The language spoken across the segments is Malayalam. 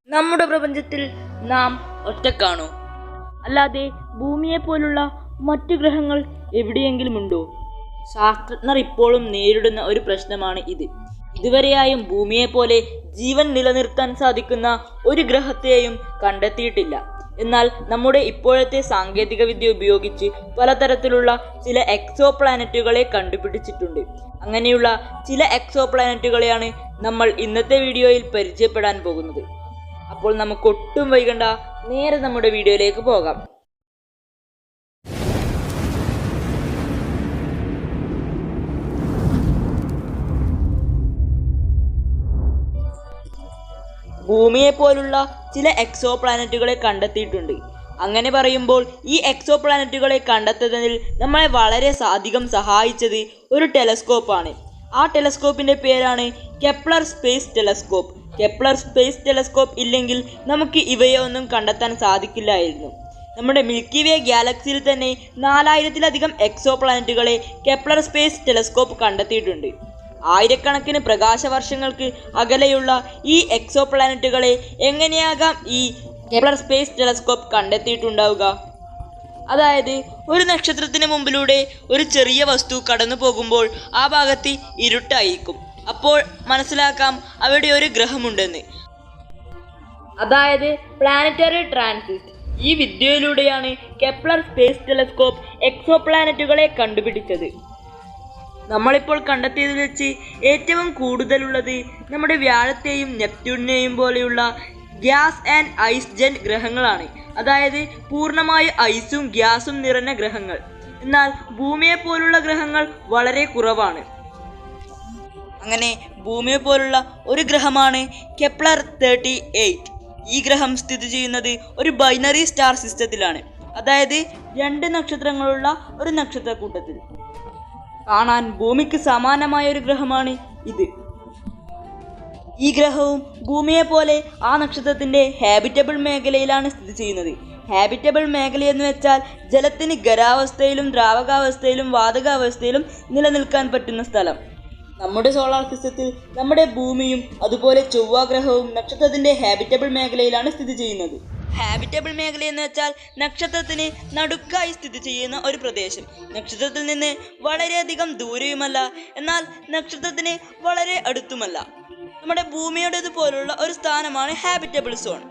നമ്മുടെ പ്രപഞ്ചത്തിൽ നാം ഒറ്റക്കാണോ? അല്ലാതെ ഭൂമിയെപ്പോലുള്ള മറ്റു ഗ്രഹങ്ങൾ എവിടെയെങ്കിലുമുണ്ടോ? ശാസ്ത്രജ്ഞർ ഇപ്പോഴും നേരിടുന്ന ഒരു പ്രശ്നമാണ് ഇത്. ഇതുവരെയായും ഭൂമിയെപ്പോലെ ജീവൻ നിലനിർത്താൻ സാധിക്കുന്ന ഒരു ഗ്രഹത്തെയും കണ്ടെത്തിയിട്ടില്ല. എന്നാൽ നമ്മുടെ ഇപ്പോഴത്തെ സാങ്കേതികവിദ്യ ഉപയോഗിച്ച് പലതരത്തിലുള്ള ചില എക്സോ പ്ലാനറ്റുകളെ കണ്ടുപിടിച്ചിട്ടുണ്ട്. അങ്ങനെയുള്ള ചില എക്സോ പ്ലാനറ്റുകളെയാണ് നമ്മൾ ഇന്നത്തെ വീഡിയോയിൽ പരിചയപ്പെടാൻ പോകുന്നത്. അപ്പോൾ നമുക്ക് ഒട്ടും വൈകണ്ട നേരെ നമ്മുടെ വീഡിയോയിലേക്ക് പോകാം. ഭൂമിയെ പോലുള്ള ചില എക്സോ പ്ലാനറ്റുകളെ കണ്ടെത്തിയിട്ടുണ്ട്. അങ്ങനെ പറയുമ്പോൾ ഈ എക്സോ പ്ലാനറ്റുകളെ കണ്ടെത്തുന്നതിൽ നമ്മളെ വളരെ അധികം സഹായിച്ചത് ഒരു ടെലസ്കോപ്പാണ്. ആ ടെലസ്കോപ്പിൻ്റെ പേരാണ് Kepler space telescope. Kepler space telescope ഇല്ലെങ്കിൽ നമുക്ക് ഇവയെ ഒന്നും കണ്ടെത്താൻ സാധിക്കില്ലായിരുന്നു. നമ്മുടെ മിൽക്കി വേ ഗാലക്സിയിൽ തന്നെ 4000-ലധികം എക്സോ പ്ലാനറ്റുകളെ കെപ്ലർ സ്പേസ് ടെലസ്കോപ്പ് കണ്ടെത്തിയിട്ടുണ്ട്. ആയിരക്കണക്കിന് പ്രകാശവർഷങ്ങൾക്ക് അകലെയുള്ള ഈ എക്സോ പ്ലാനറ്റുകളെ എങ്ങനെയാകാം ഈ കെപ്ലർ സ്പേസ് ടെലസ്കോപ്പ് കണ്ടെത്തിയിട്ടുണ്ടാവുക? അതായത് ഒരു നക്ഷത്രത്തിന് മുമ്പിലൂടെ ഒരു ചെറിയ വസ്തു കടന്നു പോകുമ്പോൾ ആ ഭാഗത്ത് ഇരുട്ടായിരിക്കും. അപ്പോൾ മനസ്സിലാക്കാം അവിടെ ഒരു ഗ്രഹമുണ്ടെന്ന്. അതായത് പ്ലാനറ്ററി ട്രാൻസിറ്റ്. ഈ വിദ്യയിലൂടെയാണ് കെപ്ലർ സ്പേസ് ടെലസ്കോപ്പ് എക്സോ പ്ലാനറ്റുകളെ കണ്ടുപിടിച്ചത്. നമ്മളിപ്പോൾ കണ്ടെത്തിയതിൽ വെച്ച് ഏറ്റവും കൂടുതലുള്ളത് നമ്മുടെ വ്യാഴത്തെയും നെപ്റ്റ്യൂണിനെയും പോലെയുള്ള ഗ്യാസ് ആൻഡ് ഐസ് ജെന്റ് ഗ്രഹങ്ങളാണ്. അതായത് പൂർണ്ണമായ ഐസും ഗ്യാസും നിറഞ്ഞ ഗ്രഹങ്ങൾ. എന്നാൽ ഭൂമിയെ പോലുള്ള ഗ്രഹങ്ങൾ വളരെ കുറവാണ്. അങ്ങനെ ഭൂമിയെ പോലുള്ള ഒരു ഗ്രഹമാണ് കെപ്ലർ 38. ഈ ഗ്രഹം സ്ഥിതി ചെയ്യുന്നത് ഒരു ബൈനറി സ്റ്റാർ സിസ്റ്റത്തിലാണ്. അതായത് 2 നക്ഷത്രങ്ങളുള്ള ഒരു നക്ഷത്രക്കൂട്ടത്തിൽ. കാണാൻ ഭൂമിക്ക് സമാനമായ ഒരു ഗ്രഹമാണ് ഇത്. ഈ ഗ്രഹവും ഭൂമിയെ പോലെ ആ നക്ഷത്രത്തിൻ്റെ ഹാബിറ്റബിൾ മേഖലയിലാണ് സ്ഥിതി ചെയ്യുന്നത്. ഹാബിറ്റബിൾ മേഖല എന്ന് വെച്ചാൽ ജലത്തിന് ഖരാവസ്ഥയിലും ദ്രാവകാവസ്ഥയിലും വാതകാവസ്ഥയിലും നിലനിൽക്കാൻ പറ്റുന്ന സ്ഥലം. നമ്മുടെ സോളാർ സിസ്റ്റത്തിൽ നമ്മുടെ ഭൂമിയും അതുപോലെ ചൊവ്വ ഗ്രഹവും നക്ഷത്രത്തിൻ്റെ ഹാബിറ്റബിൾ മേഖലയിലാണ് സ്ഥിതി ചെയ്യുന്നത്. ഹാബിറ്റബിൾ മേഖല എന്ന് വെച്ചാൽ നക്ഷത്രത്തിന് നടുക്കായി സ്ഥിതി ചെയ്യുന്ന ഒരു പ്രദേശം. നക്ഷത്രത്തിൽ നിന്ന് വളരെയധികം ദൂരെയുമല്ല, എന്നാൽ നക്ഷത്രത്തിന് വളരെ അടുത്തുമല്ല. നമ്മുടെ ഭൂമിയുടേതുപോലുള്ള ഒരു സ്ഥാനമാണ് ഹാബിറ്റബിൾ സോൺ.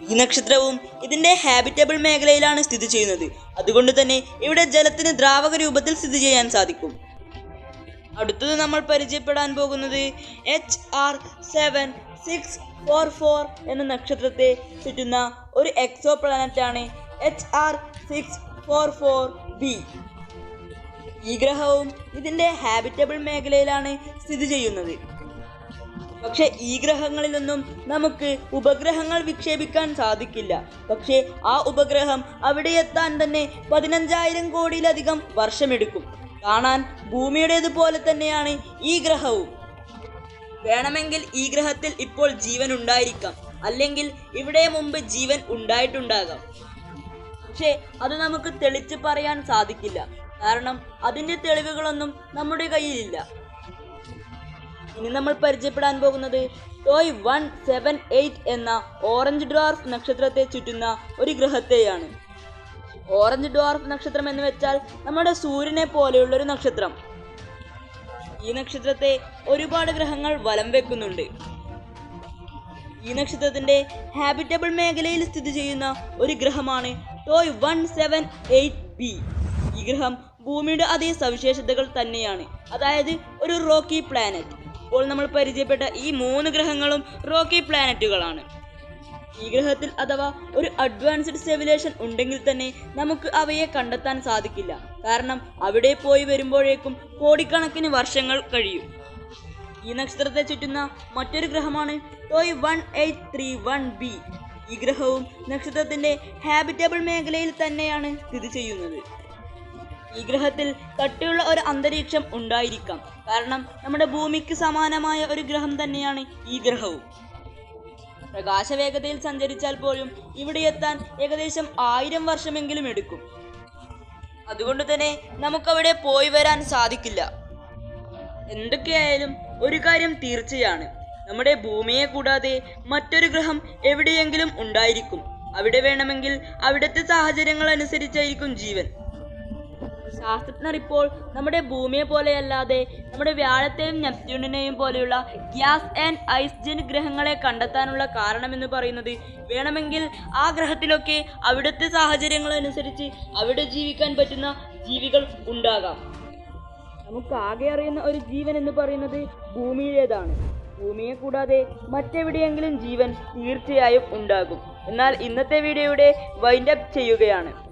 ഈ നക്ഷത്രവും ഇതിൻ്റെ ഹാബിറ്റബിൾ മേഖലയിലാണ് സ്ഥിതി ചെയ്യുന്നത്. അതുകൊണ്ട് തന്നെ ഇവിടെ ജലത്തിന് ദ്രാവക രൂപത്തിൽ സ്ഥിതി ചെയ്യാൻ സാധിക്കും. അടുത്തത് നമ്മൾ പരിചയപ്പെടാൻ പോകുന്നത് HR 7644 എന്ന നക്ഷത്രത്തെ ചുറ്റുന്ന ഒരു എക്സോ പ്ലാനറ്റാണ് HR 644b. ഈ ഗ്രഹവും ഇതിൻ്റെ ഹാബിറ്റബിൾ മേഖലയിലാണ് സ്ഥിതി ചെയ്യുന്നത്. പക്ഷേ ഈ ഗ്രഹങ്ങളിലൊന്നും നമുക്ക് ഉപഗ്രഹങ്ങൾ വിക്ഷേപിക്കാൻ സാധിക്കില്ല. പക്ഷേ ആ ഉപഗ്രഹം അവിടെ എത്താൻ തന്നെ 15,000 കോടിയിലധികം വർഷമെടുക്കും. കാണാൻ ഭൂമിയുടേതുപോലെ തന്നെയാണ് ഈ ഗ്രഹവും. വേണമെങ്കിൽ ഈ ഗ്രഹത്തിൽ ഇപ്പോൾ ജീവൻ ഉണ്ടായിരിക്കാം, അല്ലെങ്കിൽ ഇവിടെ മുമ്പ് ജീവൻ ഉണ്ടായിട്ടുണ്ടാകാം. പക്ഷേ അത് നമുക്ക് തെളിച്ച് പറയാൻ സാധിക്കില്ല, കാരണം അതിൻ്റെ തെളിവുകളൊന്നും നമ്മുടെ കയ്യിലില്ല. ഇനി നമ്മൾ പരിചയപ്പെടാൻ പോകുന്നത് ടോയ് 178 എന്ന ഓറഞ്ച് ഡ്വാർഫ് നക്ഷത്രത്തെ ചുറ്റുന്ന ഒരു ഗ്രഹത്തെയാണ്. ഓറഞ്ച് ഡ്വാർഫ് നക്ഷത്രം എന്ന് വെച്ചാൽ നമ്മുടെ സൂര്യനെ പോലെയുള്ള ഒരു നക്ഷത്രം. ഈ നക്ഷത്രത്തെ ഒരുപാട് ഗ്രഹങ്ങൾ വലം വെക്കുന്നുണ്ട്. ഈ നക്ഷത്രത്തിന്റെ ഹാബിറ്റബിൾ മേഖലയിൽ സ്ഥിതി ചെയ്യുന്ന ഒരു ഗ്രഹമാണ് ടോയ് 178b. ഈ ഗ്രഹം ഭൂമിയുടെ അതേ സവിശേഷതകൾ തന്നെയാണ്, അതായത് ഒരു റോക്കി പ്ലാനറ്റ്. ഇപ്പോൾ നമ്മൾ പരിചയപ്പെട്ട ഈ 3 ഗ്രഹങ്ങളും റോക്കി പ്ലാനറ്റുകളാണ്. ഈ ഗ്രഹത്തിൽ അഥവാ ഒരു അഡ്വാൻസ്ഡ് സിവിലൈസേഷൻ ഉണ്ടെങ്കിൽ തന്നെ നമുക്ക് അവയെ കണ്ടെത്താൻ സാധിക്കില്ല, കാരണം അവിടെ പോയി വരുമ്പോഴേക്കും കോടിക്കണക്കിന് വർഷങ്ങൾ കഴിയും. ഈ നക്ഷത്രത്തെ ചുറ്റുന്ന മറ്റൊരു ഗ്രഹമാണ് ടോയ് 1831b. ഈ ഗ്രഹവും നക്ഷത്രത്തിൻ്റെ ഹാബിറ്റബിൾ മേഖലയിൽ തന്നെയാണ് സ്ഥിതി ചെയ്യുന്നത്. ഈ ഗ്രഹത്തിൽ കട്ടിയുള്ള ഒരു അന്തരീക്ഷം ഉണ്ടായിരിക്കാം, കാരണം നമ്മുടെ ഭൂമിക്ക് സമാനമായ ഒരു ഗ്രഹം തന്നെയാണ് ഈ ഗ്രഹവും. പ്രകാശവേഗതയിൽ സഞ്ചരിച്ചാൽ പോലും ഇവിടെ എത്താൻ ഏകദേശം 1000 വർഷമെങ്കിലും എടുക്കും. അതുകൊണ്ട് തന്നെ നമുക്കവിടെ പോയി വരാൻ സാധിക്കില്ല. എന്തൊക്കെയായാലും ഒരു കാര്യം തീർച്ചയാണ്, നമ്മുടെ ഭൂമിയെ കൂടാതെ മറ്റൊരു ഗ്രഹം എവിടെയെങ്കിലും ഉണ്ടായിരിക്കും. അവിടെ വേണമെങ്കിൽ അവിടുത്തെ സാഹചര്യങ്ങൾ അനുസരിച്ചായിരിക്കും ജീവൻ. ശാസ്ത്രജ്ഞർ ഇപ്പോൾ നമ്മുടെ ഭൂമിയെ പോലെയല്ലാതെ നമ്മുടെ വ്യാഴത്തെയും നെപ്റ്റ്യൂണിനെയും പോലെയുള്ള ഗ്യാസ് ആൻഡ് ഐസ് ജന്റ് ഗ്രഹങ്ങളെ കണ്ടെത്താനുള്ള കാരണമെന്ന് പറയുന്നത് വേണമെങ്കിൽ ആ ഗ്രഹത്തിലൊക്കെ അവിടുത്തെ സാഹചര്യങ്ങൾ അനുസരിച്ച് അവിടെ ജീവിക്കാൻ പറ്റുന്ന ജീവികൾ ഉണ്ടാകാം. നമുക്ക് ആകെ അറിയുന്ന ഒരു ജീവൻ എന്ന് പറയുന്നത് ഭൂമിയിലേതാണ്. ഭൂമിയെ കൂടാതെ മറ്റെവിടെയെങ്കിലും ജീവൻ തീർച്ചയായും ഉണ്ടാകും. എന്നാൽ ഇന്നത്തെ വീഡിയോയുടെ വൈൻഡ് അപ്പ് ചെയ്യുകയാണ്.